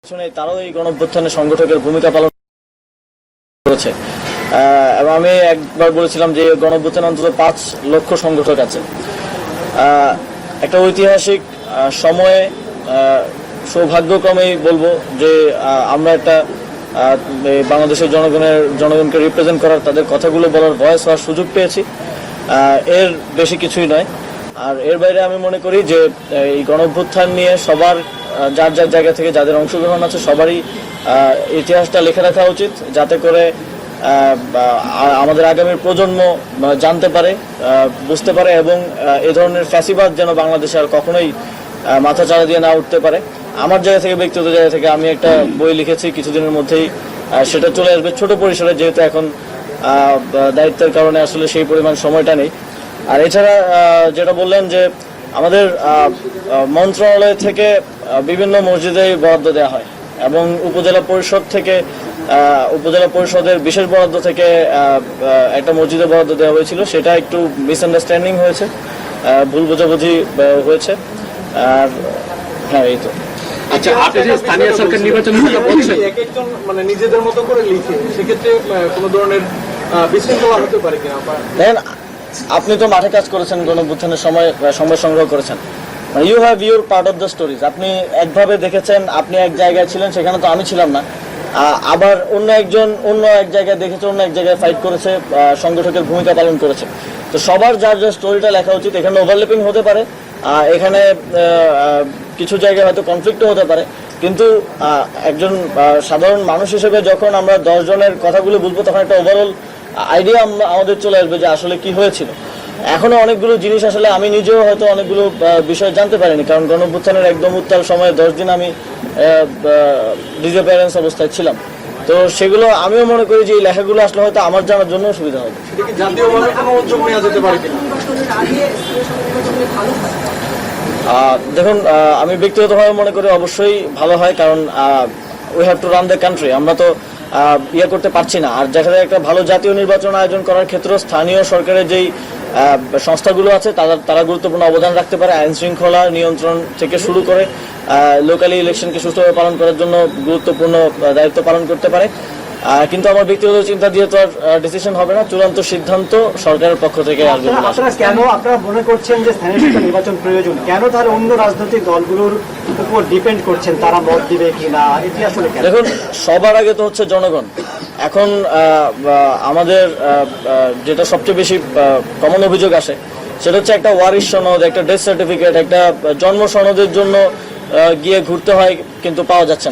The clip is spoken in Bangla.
তারাও এই গণঅভ্যুত্থানে সংগঠকের ভূমিকা পালন করেছে এবং আমি একবার বলেছিলাম যে গণঅভ্যুত্থানে অন্তত 5 লক্ষ সংগঠক আছে। একটা ঐতিহাসিক সময়ে সৌভাগ্যক্রমেই বলবো যে আমরা একটা বাংলাদেশের জনগণকে রিপ্রেজেন্ট করার, তাদের কথাগুলো বলার, ভয়েস হওয়ার সুযোগ পেয়েছি। এর বেশি কিছুই নয়। আর এর বাইরে আমি মনে করি যে এই গণঅভ্যুত্থান নিয়ে সবার যার যার জায়গা থেকে যাদের অংশগ্রহণ আছে সবারই ইতিহাসটা লিখে রাখা উচিত, যাতে করে আমাদের আগামীর প্রজন্ম জানতে পারে, বুঝতে পারে এবং এ ধরনের ফ্যাসিবাদ যেন বাংলাদেশে আর কখনোই মাথা চাড়া দিয়ে না উঠতে পারে। আমার জায়গা থেকে, ব্যক্তিগত জায়গা থেকে আমি একটা বই লিখেছি, কিছুদিনের মধ্যেই সেটা চলে আসবে ছোট পরিসরে, যেহেতু এখন দায়িত্বের কারণে আসলে সেই পরিমাণ সময়টা নেই। আর এছাড়া যেটা বললেন যে আমাদের মন্ত্রণালয় থেকে বিভিন্ন মসজিদে বরাদ্দ দেওয়া হয় এবং উপজেলা পরিষদের বিশেষ বরাদ্দ থেকে একটা মসজিদে বরাদ্দ দেওয়া হয়েছিল। সেটা একটু মিসআন্ডারস্ট্যান্ডিং হয়েছে, ভুল বোঝাবুঝি হয়েছে। আর হ্যাঁ, এই তো। আচ্ছা, আপনি যে স্থানীয় সরকার নির্বাচন বলছেন, একজন মানে নিজেদের মতো করে লিখে, সেক্ষেত্রে কোনো ধরনের বিশৃঙ্খলা হতে পারে কিনা? দেখেন, আপনি তো মাঠে কাজ করেছেন, গণঅভ্যুত্থানের সময় সংবাদ সংগ্রহ করেছেন, মানে you have your part of the stories. আপনি একভাবে দেখেছেন, আপনি এক জায়গায় ছিলেন, সেখানে তো আমি ছিলাম না। আবার অন্য এক জায়গায় দেখেছে, অন্য এক জায়গায় ফাইট করেছে, সংগঠকের ভূমিকা পালন করেছে। তো সবার যার যার স্টোরিটা লেখা উচিত। এখানে ওভারল্যাপিং হতে পারে, এখানে কিছু জায়গায় হয়তো কনফ্লিক্টও হতে পারে, কিন্তু একজন সাধারণ মানুষ হিসেবে যখন আমরা 10 জনের কথাগুলো বলবো, তখন একটা ওভারঅল আইডিয়া আমাদের চলে আসবে যে আসলে কি হয়েছিল। এখনো অনেকগুলো জিনিস আসলে আমি নিজেও হয়তো অনেকগুলো বিষয় জানতে পারিনি, কারণ গণঅভ্যুত্থানের একদম উত্তাল সময়ে 10 দিন আমি ডিসঅ্যাপিয়ারেন্স অবস্থায় ছিলাম। তো সেগুলো আমিও মনে করি যে এই লেখাগুলো আসলে হয়তো আমার জানার জন্য সুবিধা হবে। জাতীয়ভাবে কোনো উদ্যোগ নেওয়া যেতে পারে কিনা? দেখুন, আমি ব্যক্তিগতভাবে মনে করি অবশ্যই ভালো হয়, কারণ we have to run the country. আমরা তো করতে পারছি না। আর যেখানে একটা ভালো জাতীয় নির্বাচন আয়োজন করার ক্ষেত্রে স্থানীয় সরকারের যেই সংস্থাগুলো আছে তারা গুরুত্বপূর্ণ অবদান রাখতে পারে। আইন শৃঙ্খলা নিয়ন্ত্রণ থেকে শুরু করে লোকালি ইলেকশনকে সুষ্ঠুভাবে পালন করার জন্য গুরুত্বপূর্ণ দায়িত্ব পালন করতে পারে। কিন্তু আমার ব্যক্তিগত চিন্তা দিয়ে তো আর ডিসিশন হবে না, চূড়ান্ত সিদ্ধান্ত সরকারের পক্ষ থেকে আসবে। আপনারা মনে করছেন যে স্থানীয় সরকার নির্বাচন প্রয়োজন, কেন তাহলে অন্য রাজনৈতিক দলগুলোর উপর ডিপেন্ড করছেন, তারা মত দিবে কিনা, এটি আসলে? দেখুন, সবার আগে তো হচ্ছে জনগণ। এখন আমাদের যেটা সবচেয়ে বেশি কমন অভিযোগ আসে, সেটা হচ্ছে একটা ওয়ারিশ সনদ, একটা ডেথ সার্টিফিকেট, একটা জন্ম সনদের জন্য গিয়ে ঘুরতে হয়, কিন্তু পাওয়া যাচ্ছে না।